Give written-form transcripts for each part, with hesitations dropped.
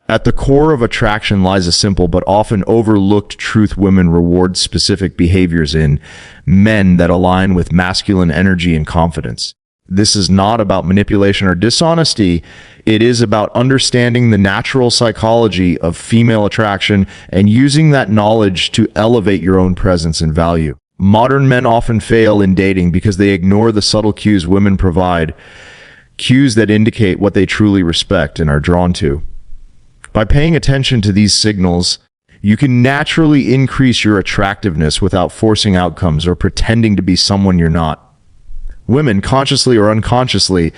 At the core of attraction lies a simple but often overlooked truth: women reward specific behaviors in men that align with masculine energy and confidence. This is not about manipulation or dishonesty. It is about understanding the natural psychology of female attraction and using that knowledge to elevate your own presence and value. Modern men often fail in dating because they ignore the subtle cues women provide, cues that indicate what they truly respect and are drawn to. By paying attention to these signals, you can naturally increase your attractiveness without forcing outcomes or pretending to be someone you're not. Women, consciously or unconsciously,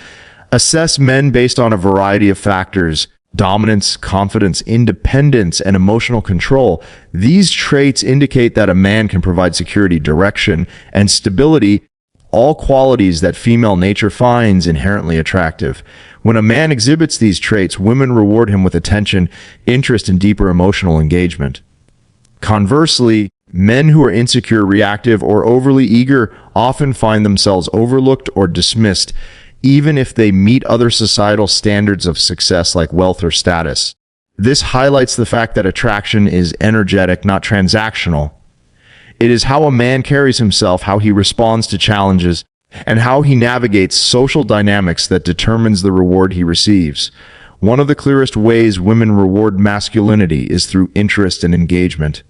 assess men based on a variety of factors: dominance, confidence, independence, and emotional control. These traits indicate that a man can provide security, direction, and stability, all qualities that female nature finds inherently attractive. When a man exhibits these traits, women reward him with attention, interest, and deeper emotional engagement. Conversely, men who are insecure, reactive, or overly eager often find themselves overlooked or dismissed, even if they meet other societal standards of success like wealth or status. This highlights the fact that attraction is energetic, not transactional. It is how a man carries himself, how he responds to challenges, and how he navigates social dynamics that determines the reward he receives. One of the clearest ways women reward masculinity is through interest and engagement.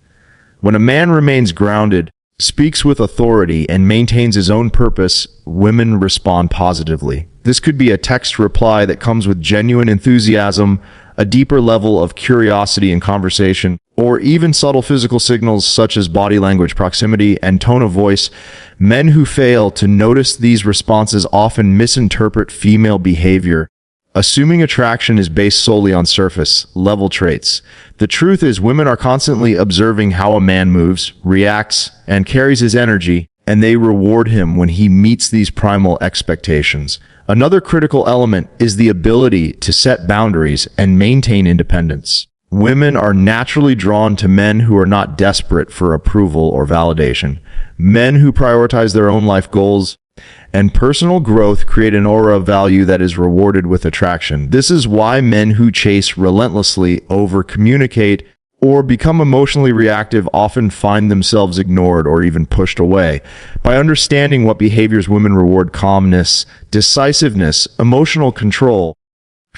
When a man remains grounded, speaks with authority, and maintains his own purpose, women respond positively. This could be a text reply that comes with genuine enthusiasm, a deeper level of curiosity in conversation, or even subtle physical signals such as body language, proximity, and tone of voice. Men who fail to notice these responses often misinterpret female behavior, assuming attraction is based solely on surface-level traits. The truth is, women are constantly observing how a man moves, reacts, and carries his energy, and they reward him when he meets these primal expectations. Another critical element is the ability to set boundaries and maintain independence. Women are naturally drawn to men who are not desperate for approval or validation. Men who prioritize their own life goals and personal growth create an aura of value that is rewarded with attraction. This is why men who chase relentlessly, over-communicate, or become emotionally reactive often find themselves ignored or even pushed away. By understanding what behaviors women reward: calmness, decisiveness, emotional control,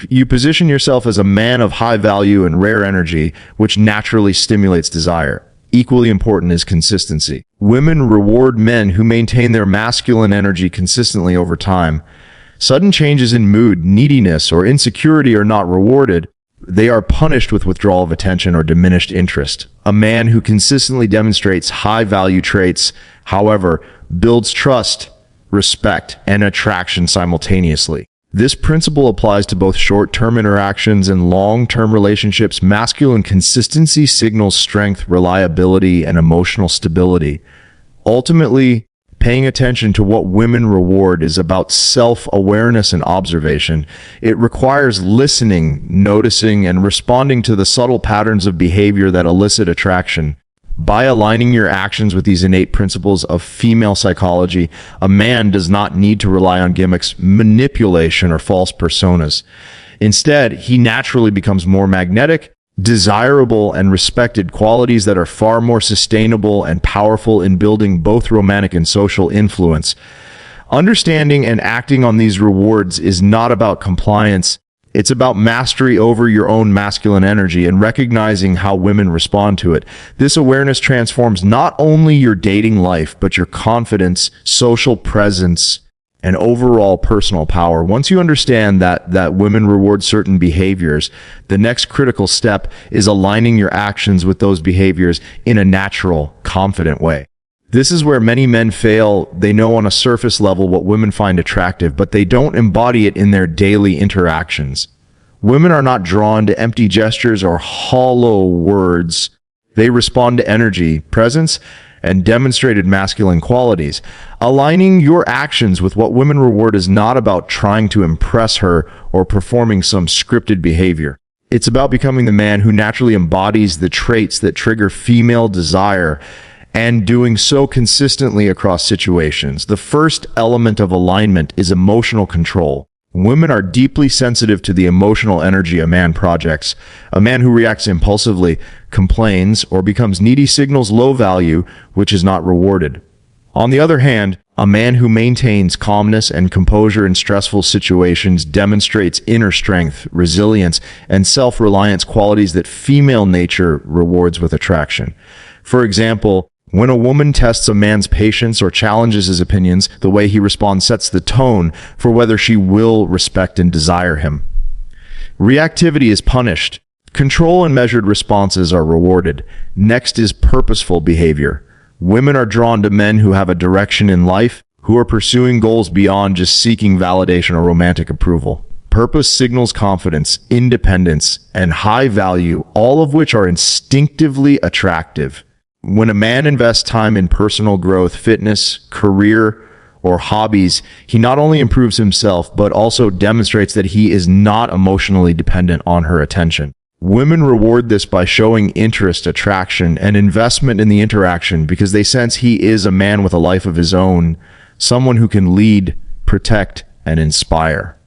you position yourself as a man of high value and rare energy, which naturally stimulates desire. Equally important is consistency. Women reward men who maintain their masculine energy consistently over time. Sudden changes in mood, neediness, or insecurity are not rewarded. They are punished with withdrawal of attention or diminished interest. A man who consistently demonstrates high-value traits, however, builds trust, respect, and attraction simultaneously. This principle applies to both short-term interactions and long-term relationships. Masculine consistency signals strength, reliability, and emotional stability. Ultimately, paying attention to what women reward is about self-awareness and observation. It requires listening, noticing, and responding to the subtle patterns of behavior that elicit attraction. By aligning your actions with these innate principles of female psychology, a man does not need to rely on gimmicks, manipulation, or false personas. Instead, he naturally becomes more magnetic, desirable, and respected, qualities that are far more sustainable and powerful in building both romantic and social influence. Understanding and acting on these rewards is not about compliance. It's about mastery over your own masculine energy and recognizing how women respond to it. This awareness transforms not only your dating life, but your confidence, social presence, and overall personal power. Once you understand that women reward certain behaviors, the next critical step is aligning your actions with those behaviors in a natural, confident way. This is where many men fail. They know on a surface level what women find attractive, but they don't embody it in their daily interactions. Women are not drawn to empty gestures or hollow words. They respond to energy, presence, and demonstrated masculine qualities. Aligning your actions with what women reward is not about trying to impress her or performing some scripted behavior. It's about becoming the man who naturally embodies the traits that trigger female desire, and doing so consistently across situations. The first element of alignment is emotional control. Women are deeply sensitive to the emotional energy a man projects. A man who reacts impulsively, complains, or becomes needy signals low value, which is not rewarded. On the other hand, a man who maintains calmness and composure in stressful situations demonstrates inner strength, resilience, and self-reliance, qualities that female nature rewards with attraction. For example, when a woman tests a man's patience or challenges his opinions, the way he responds sets the tone for whether she will respect and desire him. Reactivity is punished. Control and measured responses are rewarded. Next is purposeful behavior. Women are drawn to men who have a direction in life, who are pursuing goals beyond just seeking validation or romantic approval. Purpose signals confidence, independence, and high value, all of which are instinctively attractive. When a man invests time in personal growth, fitness, career, or hobbies, he not only improves himself, but also demonstrates that he is not emotionally dependent on her attention. Women reward this by showing interest, attraction, and investment in the interaction because they sense he is a man with a life of his own, someone who can lead, protect, and inspire.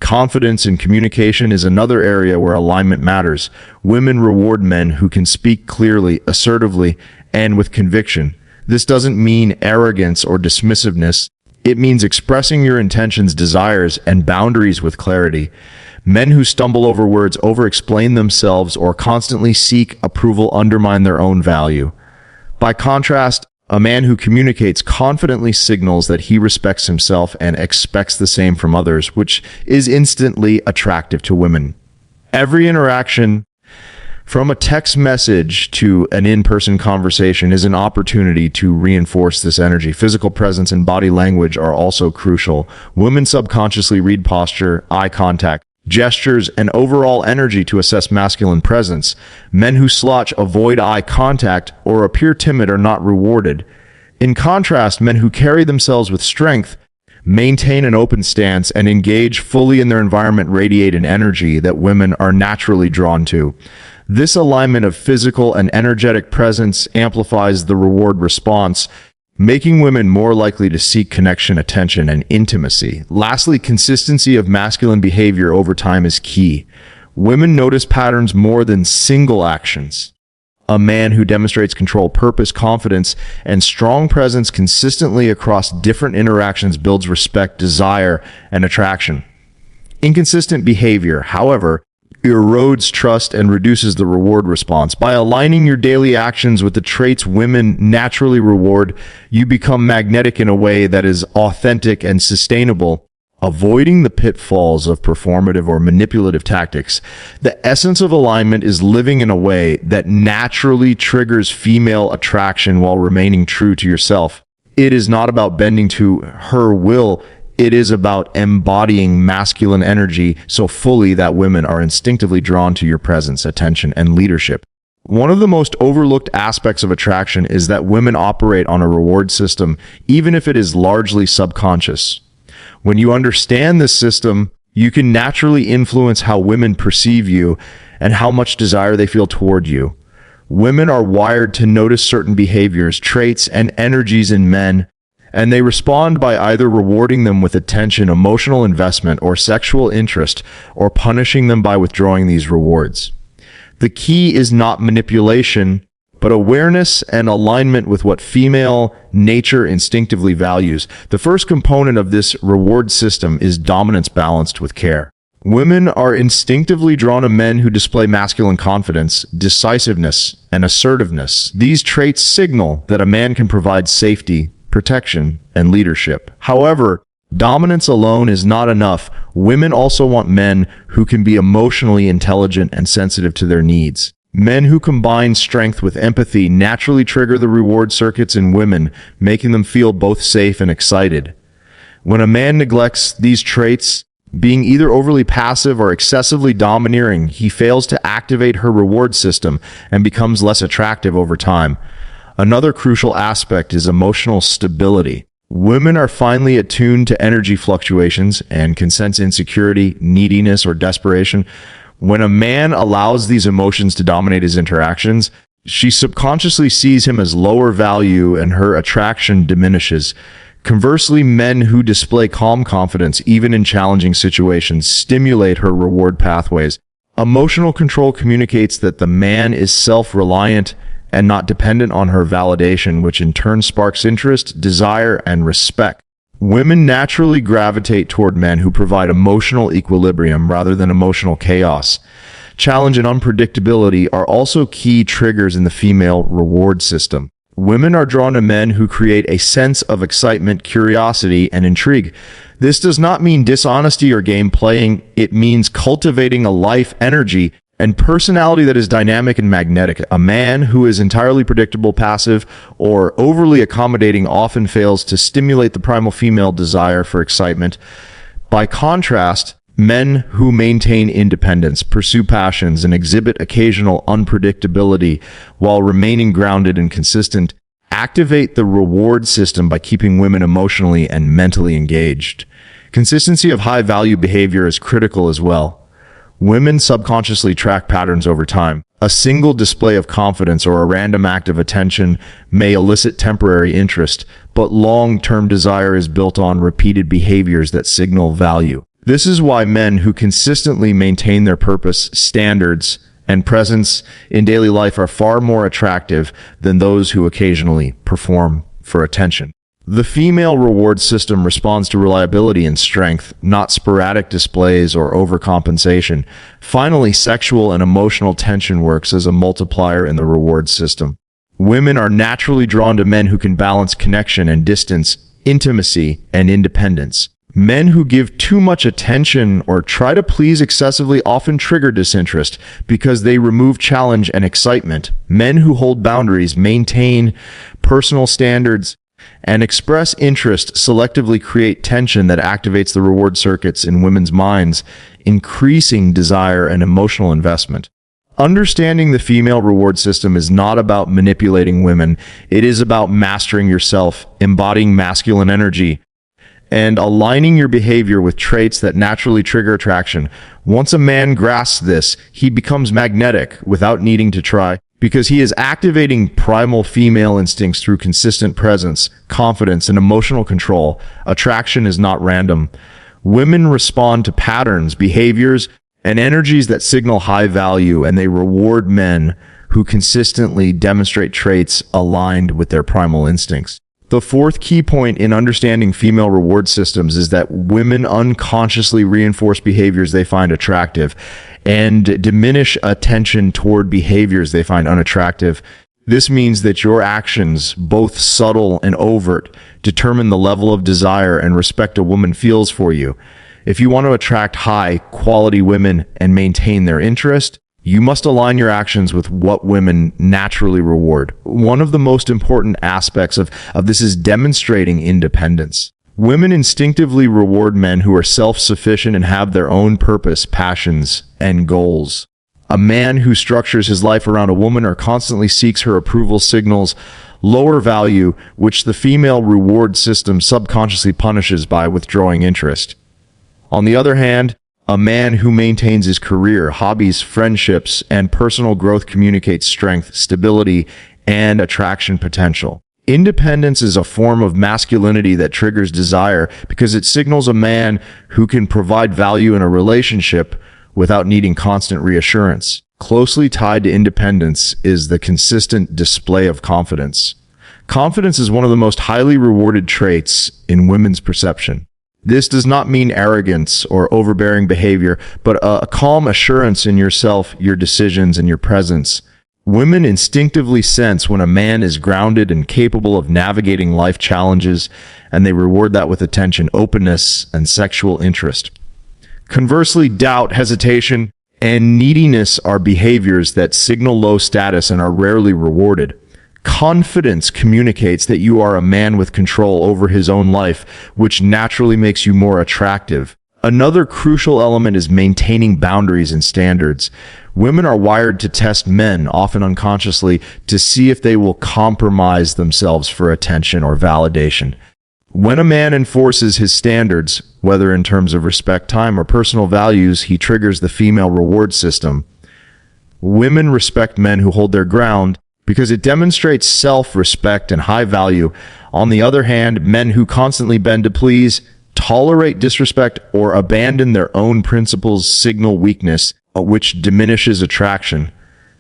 Confidence in communication is another area where alignment matters. Women reward men who can speak clearly, assertively, and with conviction. This doesn't mean arrogance or dismissiveness. It means expressing your intentions, desires, and boundaries with clarity. Men who stumble over words, over-explain themselves, or constantly seek approval undermine their own value. By contrast, a man who communicates confidently signals that he respects himself and expects the same from others, which is instantly attractive to women. Every interaction, from a text message to an in-person conversation, is an opportunity to reinforce this energy. Physical presence and body language are also crucial. Women subconsciously read posture, eye contact, gestures, and overall energy to assess masculine presence. Men who slouch, avoid eye contact, or appear timid are not rewarded. In contrast, men who carry themselves with strength, maintain an open stance, and engage fully in their environment radiate an energy that women are naturally drawn to. This alignment of physical and energetic presence amplifies the reward response, making women more likely to seek connection, attention, and intimacy. Lastly, consistency of masculine behavior over time is key. Women notice patterns more than single actions. A man who demonstrates control, purpose, confidence, and strong presence consistently across different interactions builds respect, desire, and attraction. Inconsistent behavior, however, erodes trust and reduces the reward response. By aligning your daily actions with the traits women naturally reward, you become magnetic in a way that is authentic and sustainable, avoiding the pitfalls of performative or manipulative tactics. The essence of alignment is living in a way that naturally triggers female attraction while remaining true to yourself. It is not about bending to her will. It is about embodying masculine energy so fully that women are instinctively drawn to your presence, attention, and leadership. One of the most overlooked aspects of attraction is that women operate on a reward system, even if it is largely subconscious. When you understand this system, you can naturally influence how women perceive you and how much desire they feel toward you. Women are wired to notice certain behaviors, traits, and energies in men, and they respond by either rewarding them with attention, emotional investment, or sexual interest, or punishing them by withdrawing these rewards. The key is not manipulation, but awareness and alignment with what female nature instinctively values. The first component of this reward system is dominance balanced with care. Women are instinctively drawn to men who display masculine confidence, decisiveness, and assertiveness. These traits signal that a man can provide safety, protection, and leadership. However, dominance alone is not enough. Women also want men who can be emotionally intelligent and sensitive to their needs. Men who combine strength with empathy naturally trigger the reward circuits in women, making them feel both safe and excited. When a man neglects these traits, being either overly passive or excessively domineering, he fails to activate her reward system and becomes less attractive over time. Another crucial aspect is emotional stability. Women are finely attuned to energy fluctuations and can sense insecurity, neediness, or desperation. When a man allows these emotions to dominate his interactions, she subconsciously sees him as lower value and her attraction diminishes. Conversely, men who display calm confidence, even in challenging situations, stimulate her reward pathways. Emotional control communicates that the man is self-reliant and not dependent on her validation, which in turn sparks interest, desire, and respect. Women naturally gravitate toward men who provide emotional equilibrium rather than emotional chaos. Challenge and unpredictability are also key triggers in the female reward system. Women are drawn to men who create a sense of excitement, curiosity, and intrigue. This does not mean dishonesty or game playing. It means cultivating a life energy and personality that is dynamic and magnetic. A man who is entirely predictable, passive, or overly accommodating often fails to stimulate the primal female desire for excitement. By contrast, men who maintain independence, pursue passions, and exhibit occasional unpredictability while remaining grounded and consistent activate the reward system by keeping women emotionally and mentally engaged. Consistency of high-value behavior is critical as well. Women subconsciously track patterns over time. A single display of confidence or a random act of attention may elicit temporary interest, but long-term desire is built on repeated behaviors that signal value. This is why men who consistently maintain their purpose, standards, and presence in daily life are far more attractive than those who occasionally perform for attention. The female reward system responds to reliability and strength, not sporadic displays or overcompensation. Finally, sexual and emotional tension works as a multiplier in the reward system. Women are naturally drawn to men who can balance connection and distance, intimacy and independence. Men who give too much attention or try to please excessively often trigger disinterest because they remove challenge and excitement. Men who hold boundaries, maintain personal standards, and express interest selectively create tension that activates the reward circuits in women's minds, increasing desire and emotional investment. Understanding the female reward system is not about manipulating women. It is about mastering yourself, embodying masculine energy, and aligning your behavior with traits that naturally trigger attraction. Once a man grasps this, he becomes magnetic without needing to try, because he is activating primal female instincts through consistent presence, confidence, and emotional control. Attraction is not random. Women respond to patterns, behaviors, and energies that signal high value, and they reward men who consistently demonstrate traits aligned with their primal instincts. The fourth key point in understanding female reward systems is that women unconsciously reinforce behaviors they find attractive and diminish attention toward behaviors they find unattractive. This means that your actions, both subtle and overt, determine the level of desire and respect a woman feels for you. If you want to attract high-quality women and maintain their interest, you must align your actions with what women naturally reward. One of the most important aspects of this is demonstrating independence. Women instinctively reward men who are self-sufficient and have their own purpose, passions, and goals. A man who structures his life around a woman or constantly seeks her approval signals lower value, which the female reward system subconsciously punishes by withdrawing interest. On the other hand, a man who maintains his career, hobbies, friendships, and personal growth communicates strength, stability, and attraction potential. Independence is a form of masculinity that triggers desire because it signals a man who can provide value in a relationship without needing constant reassurance. Closely tied to independence is the consistent display of confidence. Confidence is one of the most highly rewarded traits in women's perception. This does not mean arrogance or overbearing behavior, but a calm assurance in yourself, your decisions, and your presence. Women instinctively sense when a man is grounded and capable of navigating life challenges, and they reward that with attention, openness, and sexual interest. Conversely, doubt, hesitation, and neediness are behaviors that signal low status and are rarely rewarded. Confidence communicates that you are a man with control over his own life, which naturally makes you more attractive. Another crucial element is maintaining boundaries and standards. Women are wired to test men, often unconsciously, to see if they will compromise themselves for attention or validation. When a man enforces his standards, whether in terms of respect, time, or personal values, he triggers the female reward system. Women respect men who hold their ground, because it demonstrates self-respect and high value. On the other hand, men who constantly bend to please, tolerate disrespect, or abandon their own principles signal weakness, which diminishes attraction.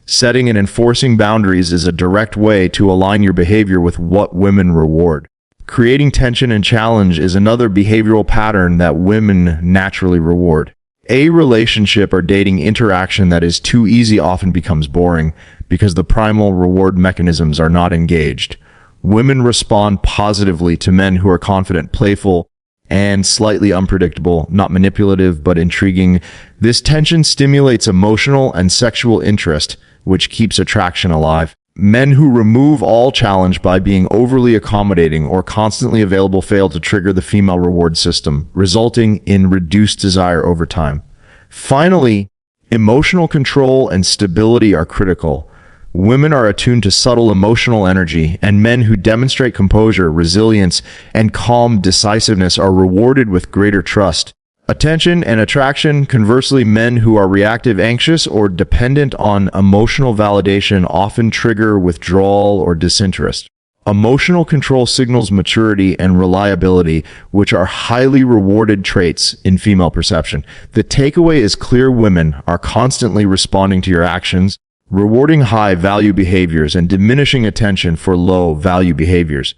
Setting and enforcing boundaries is a direct way to align your behavior with what women reward. Creating tension and challenge is another behavioral pattern that women naturally reward. A relationship or dating interaction that is too easy often becomes boring because the primal reward mechanisms are not engaged. Women respond positively to men who are confident, playful, and slightly unpredictable, not manipulative, but intriguing. This tension stimulates emotional and sexual interest, which keeps attraction alive. Men who remove all challenge by being overly accommodating or constantly available fail to trigger the female reward system, resulting in reduced desire over time. Finally, emotional control and stability are critical. Women are attuned to subtle emotional energy, and men who demonstrate composure, resilience, and calm decisiveness are rewarded with greater trust, attention, and attraction. Conversely, men who are reactive, anxious, or dependent on emotional validation often trigger withdrawal or disinterest. Emotional control signals maturity and reliability, which are highly rewarded traits in female perception. The takeaway is clear: women are constantly responding to your actions, rewarding high-value behaviors and diminishing attention for low-value behaviors.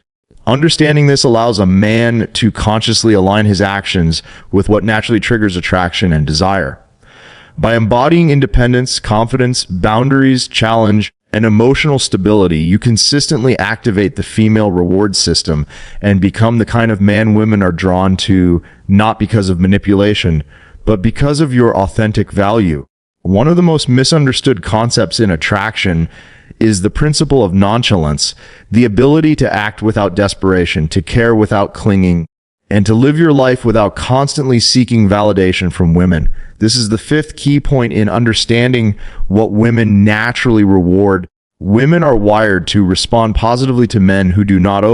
Understanding this allows a man to consciously align his actions with what naturally triggers attraction and desire. By embodying independence, confidence, boundaries, challenge, and emotional stability, you consistently activate the female reward system and become the kind of man women are drawn to, not because of manipulation, but because of your authentic value. One of the most misunderstood concepts in attraction is the principle of nonchalance, the ability to act without desperation, to care without clinging, and to live your life without constantly seeking validation from women. This is the fifth key point in understanding what women naturally reward. Women are wired to respond positively to men who do not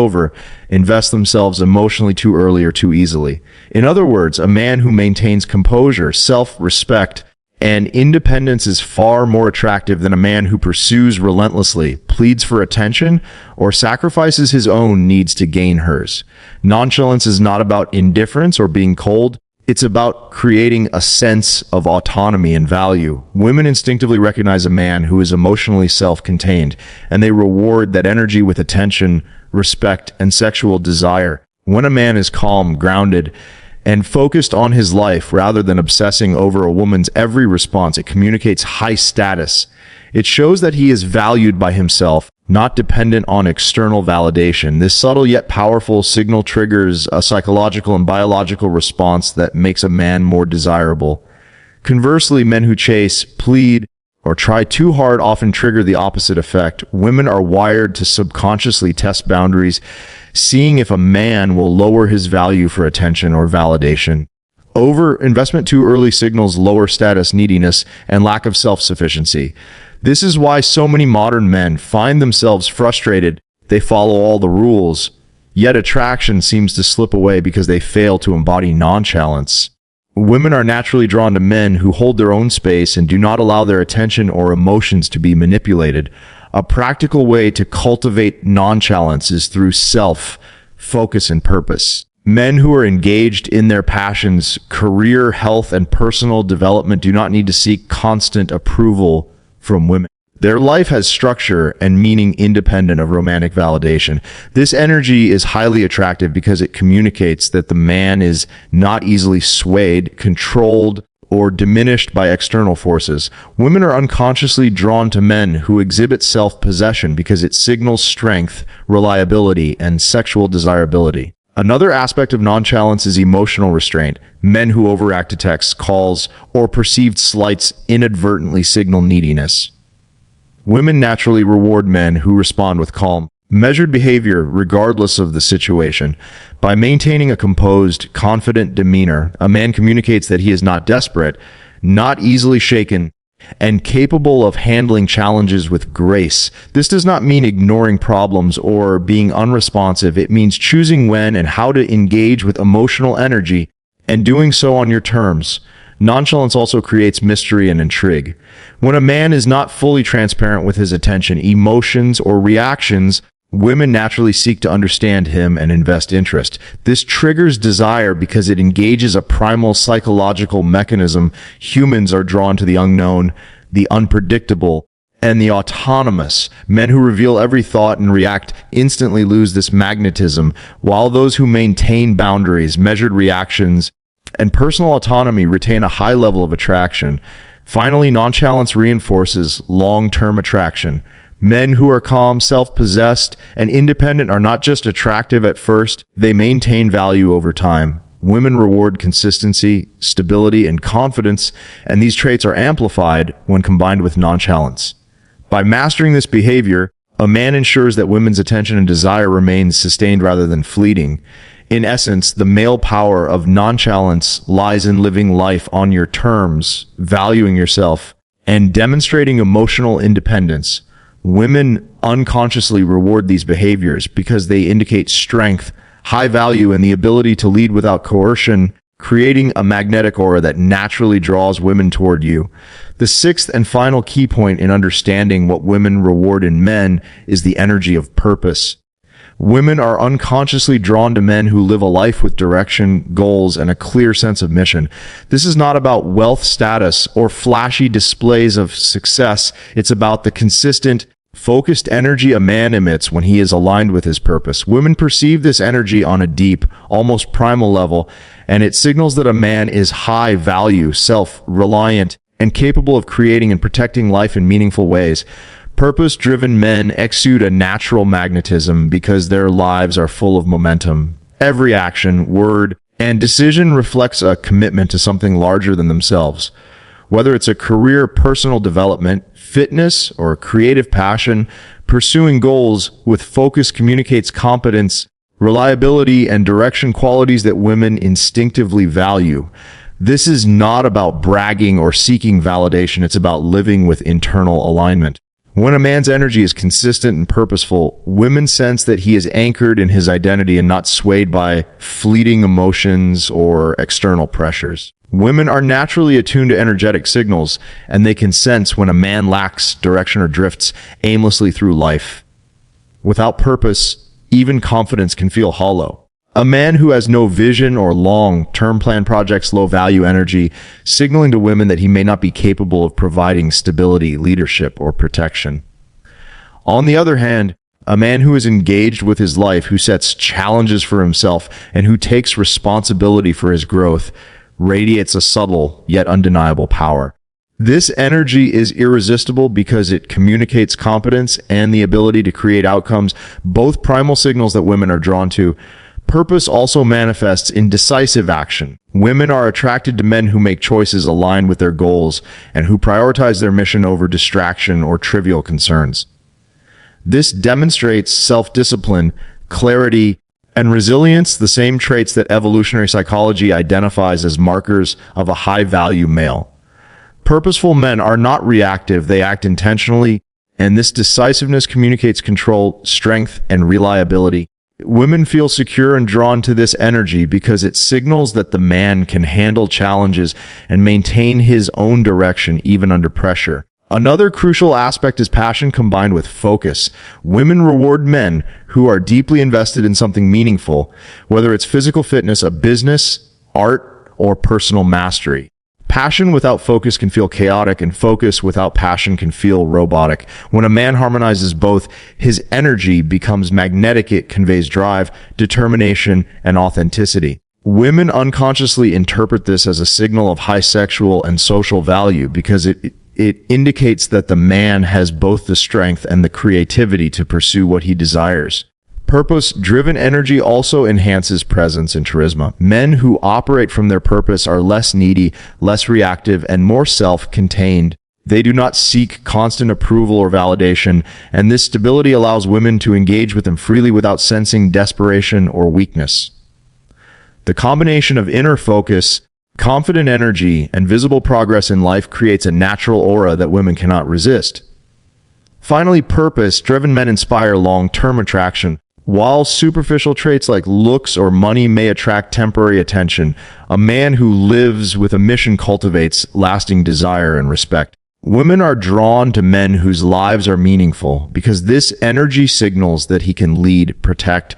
invest themselves emotionally too early or too easily. In other words, a man who maintains composure, self-respect, and independence is far more attractive than a man who pursues relentlessly, pleads for attention, or sacrifices his own needs to gain hers. Nonchalance is not about indifference or being cold. It's about creating a sense of autonomy and value. Women instinctively recognize a man who is emotionally self-contained, and they reward that energy with attention, respect, and sexual desire. When a man is calm, grounded, and focused on his life rather than obsessing over a woman's every response, it communicates high status. It shows that he is valued by himself, not dependent on external validation. This subtle yet powerful signal triggers a psychological and biological response that makes a man more desirable. Conversely, men who chase, plead, or try too hard often trigger the opposite effect. Women are wired to subconsciously test boundaries, seeing if a man will lower his value for attention or validation. Over-investment too early signals lower status, neediness, and lack of self-sufficiency. This is why so many modern men find themselves frustrated. They follow all the rules, yet attraction seems to slip away because they fail to embody nonchalance. Women are naturally drawn to men who hold their own space and do not allow their attention or emotions to be manipulated. A practical way to cultivate nonchalance is through self-focus and purpose. Men who are engaged in their passions, career, health, and personal development do not need to seek constant approval from women. Their life has structure and meaning independent of romantic validation. This energy is highly attractive because it communicates that the man is not easily swayed, controlled, or diminished by external forces. Women are unconsciously drawn to men who exhibit self-possession because it signals strength, reliability, and sexual desirability. Another aspect of nonchalance is emotional restraint. Men who overact to texts, calls, or perceived slights inadvertently signal neediness. Women naturally reward men who respond with calm, measured behavior regardless of the situation. By maintaining a composed, confident demeanor, a man communicates that he is not desperate, not easily shaken, and capable of handling challenges with grace. This does not mean ignoring problems or being unresponsive. It means choosing when and how to engage with emotional energy and doing so on your terms. Nonchalance also creates mystery and intrigue. When a man is not fully transparent with his attention, emotions, or reactions, women naturally seek to understand him and invest interest. This triggers desire because it engages a primal psychological mechanism. Humans are drawn to the unknown, the unpredictable, and the autonomous. Men who reveal every thought and react instantly lose this magnetism, while those who maintain boundaries, measured reactions, and personal autonomy retain a high level of attraction. Finally, nonchalance reinforces long-term attraction. Men who are calm, self-possessed, and independent are not just attractive at first, they maintain value over time. Women reward consistency, stability, and confidence, and these traits are amplified when combined with nonchalance. By mastering this behavior, a man ensures that women's attention and desire remains sustained rather than fleeting. In essence, the male power of nonchalance lies in living life on your terms, valuing yourself, and demonstrating emotional independence. Women unconsciously reward these behaviors because they indicate strength, high value, and the ability to lead without coercion, creating a magnetic aura that naturally draws women toward you. The sixth and final key point in understanding what women reward in men is the energy of purpose. Women are unconsciously drawn to men who live a life with direction, goals, and a clear sense of mission. This is not about wealth, status, or flashy displays of success. It's about the consistent, focused energy a man emits when he is aligned with his purpose. Women perceive this energy on a deep, almost primal level, and it signals that a man is high value, self-reliant, and capable of creating and protecting life in meaningful ways. Purpose-driven men exude a natural magnetism because their lives are full of momentum. Every action, word, and decision reflects a commitment to something larger than themselves. Whether it's a career, personal development, fitness, or creative passion, pursuing goals with focus communicates competence, reliability, and direction, qualities that women instinctively value. This is not about bragging or seeking validation. It's about living with internal alignment. When a man's energy is consistent and purposeful, women sense that he is anchored in his identity and not swayed by fleeting emotions or external pressures. Women are naturally attuned to energetic signals, and they can sense when a man lacks direction or drifts aimlessly through life. Without purpose, even confidence can feel hollow. A man who has no vision or long-term plan projects low-value energy, signaling to women that he may not be capable of providing stability, leadership, or protection. On the other hand, a man who is engaged with his life, who sets challenges for himself, and who takes responsibility for his growth, radiates a subtle yet undeniable power. This energy is irresistible because it communicates competence and the ability to create outcomes, both primal signals that women are drawn to. Purpose also manifests in decisive action. Women are attracted to men who make choices aligned with their goals and who prioritize their mission over distraction or trivial concerns. This demonstrates self-discipline, clarity, and resilience, the same traits that evolutionary psychology identifies as markers of a high-value male. Purposeful men are not reactive, they act intentionally, and this decisiveness communicates control, strength, and reliability. Women feel secure and drawn to this energy because it signals that the man can handle challenges and maintain his own direction even under pressure. Another crucial aspect is passion combined with focus. Women reward men who are deeply invested in something meaningful, whether it's physical fitness, a business, art, or personal mastery. Passion without focus can feel chaotic, and focus without passion can feel robotic. When a man harmonizes both, his energy becomes magnetic. It conveys drive, determination, and authenticity. Women unconsciously interpret this as a signal of high sexual and social value because it indicates that the man has both the strength and the creativity to pursue what he desires. Purpose-driven energy also enhances presence and charisma. Men who operate from their purpose are less needy, less reactive, and more self-contained. They do not seek constant approval or validation, and this stability allows women to engage with them freely without sensing desperation or weakness. The combination of inner focus, confident energy, and visible progress in life creates a natural aura that women cannot resist. Finally, purpose-driven men inspire long-term attraction. While superficial traits like looks or money may attract temporary attention, a man who lives with a mission cultivates lasting desire and respect. Women are drawn to men whose lives are meaningful because this energy signals that he can lead, protect,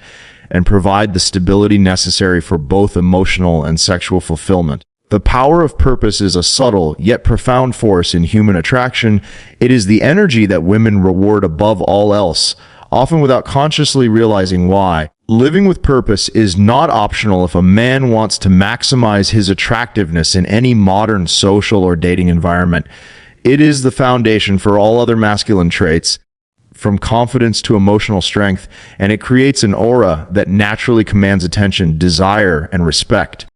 and provide the stability necessary for both emotional and sexual fulfillment. The power of purpose is a subtle yet profound force in human attraction. It is the energy that women reward above all else, often without consciously realizing why. Living with purpose is not optional if a man wants to maximize his attractiveness in any modern social or dating environment. It is the foundation for all other masculine traits, from confidence to emotional strength, and it creates an aura that naturally commands attention, desire, and respect.